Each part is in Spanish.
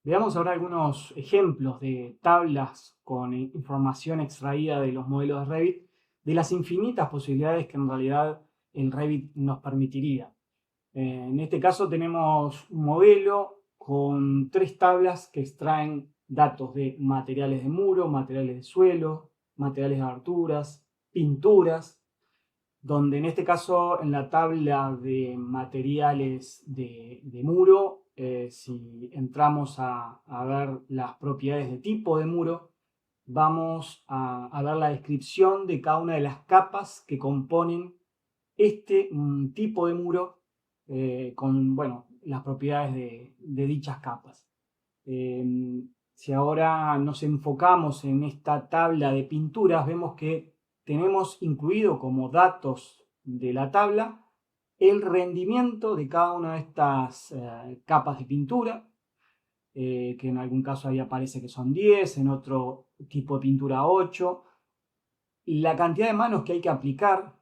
Veamos ahora algunos ejemplos de tablas con información extraída de los modelos de Revit, de las infinitas posibilidades que en realidad el Revit nos permitiría. En este caso tenemos un modelo con tres tablas que extraen datos de materiales de muro, materiales de suelo, materiales de aberturas, pinturas, donde en este caso en la tabla de materiales de muro, si entramos a ver las propiedades de tipo de muro, vamos a ver la descripción de cada una de las capas que componen este tipo de muro, con bueno, las propiedades de dichas capas. Si ahora nos enfocamos en esta tabla de pinturas, vemos que tenemos incluido como datos de la tabla el rendimiento de cada una de estas capas de pintura, que en algún caso ahí aparece que son 10, en otro tipo de pintura 8, la cantidad de manos que hay que aplicar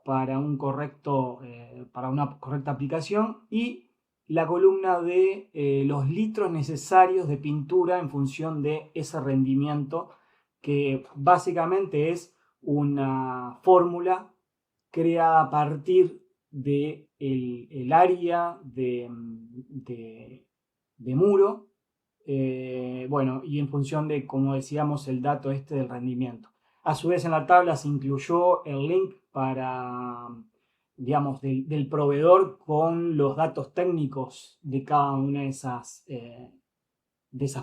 para una correcta aplicación y la columna de los litros necesarios de pintura en función de ese rendimiento, que básicamente es una fórmula creada a partir de el área de muro, bueno, y en función de, como decíamos, el dato este del rendimiento. A su vez en la tabla se incluyó el link para, digamos, del proveedor con los datos técnicos de cada una de esas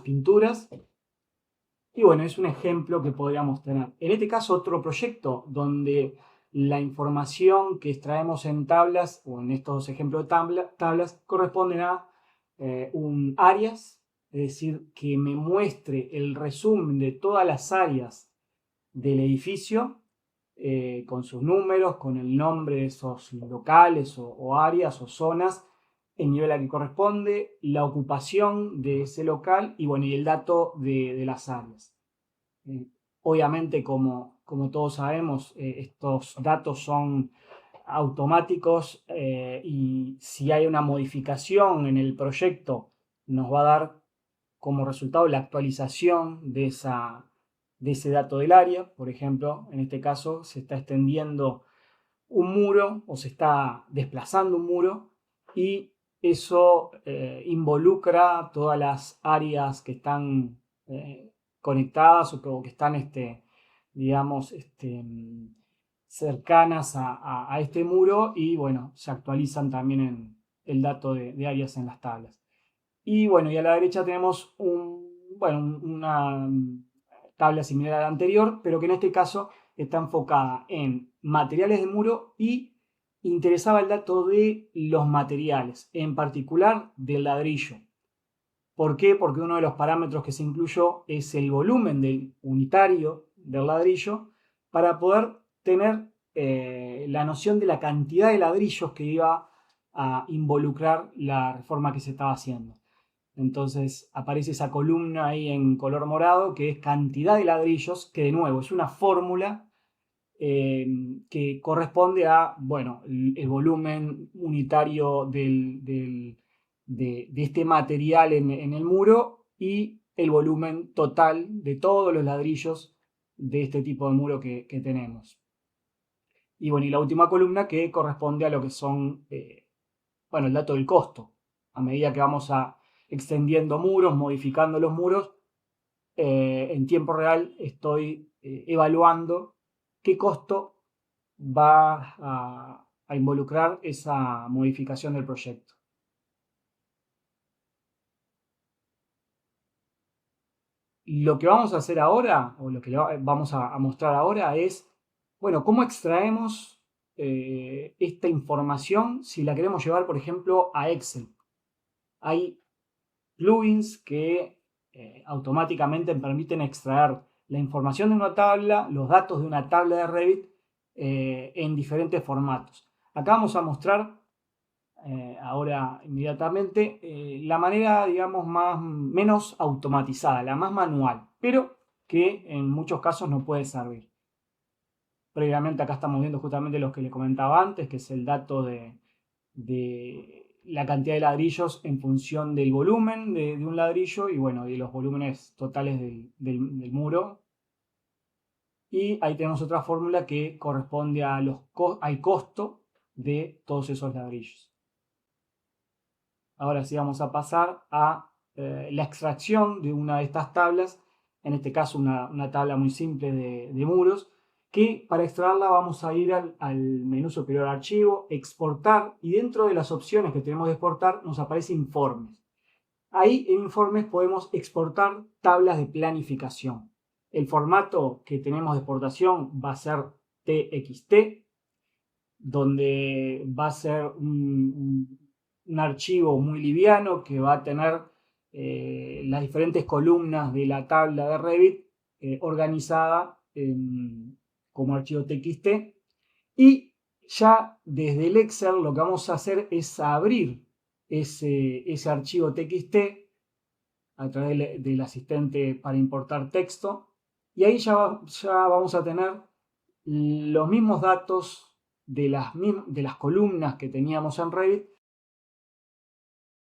pinturas. Y bueno, es un ejemplo que podríamos tener. En este caso, otro proyecto donde la información que extraemos en tablas, o en estos ejemplos de tablas, corresponden a un áreas, es decir, que me muestre el resumen de todas las áreas del edificio, con sus números, con el nombre de esos locales o áreas o zonas, el nivel al que corresponde, la ocupación de ese local y, bueno, y el dato de las áreas. Eh, Obviamente, como todos sabemos, estos datos son automáticos, y si hay una modificación en el proyecto, nos va a dar como resultado la actualización de ese dato del área. Por ejemplo, en este caso se está extendiendo un muro o se está desplazando un muro y eso involucra todas las áreas que están conectadas o que están, digamos, cercanas a este muro, y bueno, se actualizan también en el dato de áreas en las tablas. Y bueno, y a la derecha tenemos una tabla similar a la anterior, pero que en este caso está enfocada en materiales de muro y interesaba el dato de los materiales, en particular del ladrillo. ¿Por qué? Porque uno de los parámetros que se incluyó es el volumen del unitario del ladrillo, para poder tener la noción de la cantidad de ladrillos que iba a involucrar la reforma que se estaba haciendo. Entonces aparece esa columna ahí en color morado, que es cantidad de ladrillos, que de nuevo es una fórmula que corresponde a, bueno, el volumen unitario de este material en el muro y el volumen total de todos los ladrillos de este tipo de muro que tenemos. Y bueno, y la última columna que corresponde a lo que son, bueno, el dato del costo. A medida que vamos extendiendo muros, modificando los muros, en tiempo real estoy evaluando qué costo va a involucrar esa modificación del proyecto. Lo que vamos a hacer ahora, o lo que vamos a mostrar ahora es, bueno, cómo extraemos esta información si la queremos llevar, por ejemplo, a Excel. Hay plugins que automáticamente permiten extraer la información de una tabla, los datos de una tabla de Revit, en diferentes formatos. Acá vamos a mostrar ahora inmediatamente la manera, digamos, menos automatizada, la más manual, pero que en muchos casos nos puede servir. Previamente acá estamos viendo justamente los que le comentaba antes, que es el dato de la cantidad de ladrillos en función del volumen de un ladrillo y bueno, de los volúmenes totales del muro. Y ahí tenemos otra fórmula que corresponde al costo de todos esos ladrillos. Ahora sí vamos a pasar a la extracción de una de estas tablas, en este caso una tabla muy simple de muros, que para extraerla vamos a ir al menú superior archivo, exportar, y dentro de las opciones que tenemos de exportar nos aparece informes. Ahí en informes podemos exportar tablas de planificación. El formato que tenemos de exportación va a ser TXT, donde va a ser un archivo muy liviano que va a tener las diferentes columnas de la tabla de Revit organizada como archivo TXT. Y ya desde el Excel lo que vamos a hacer es abrir ese archivo TXT a través del asistente para importar texto. Y ahí ya vamos a tener los mismos datos de las columnas que teníamos en Revit,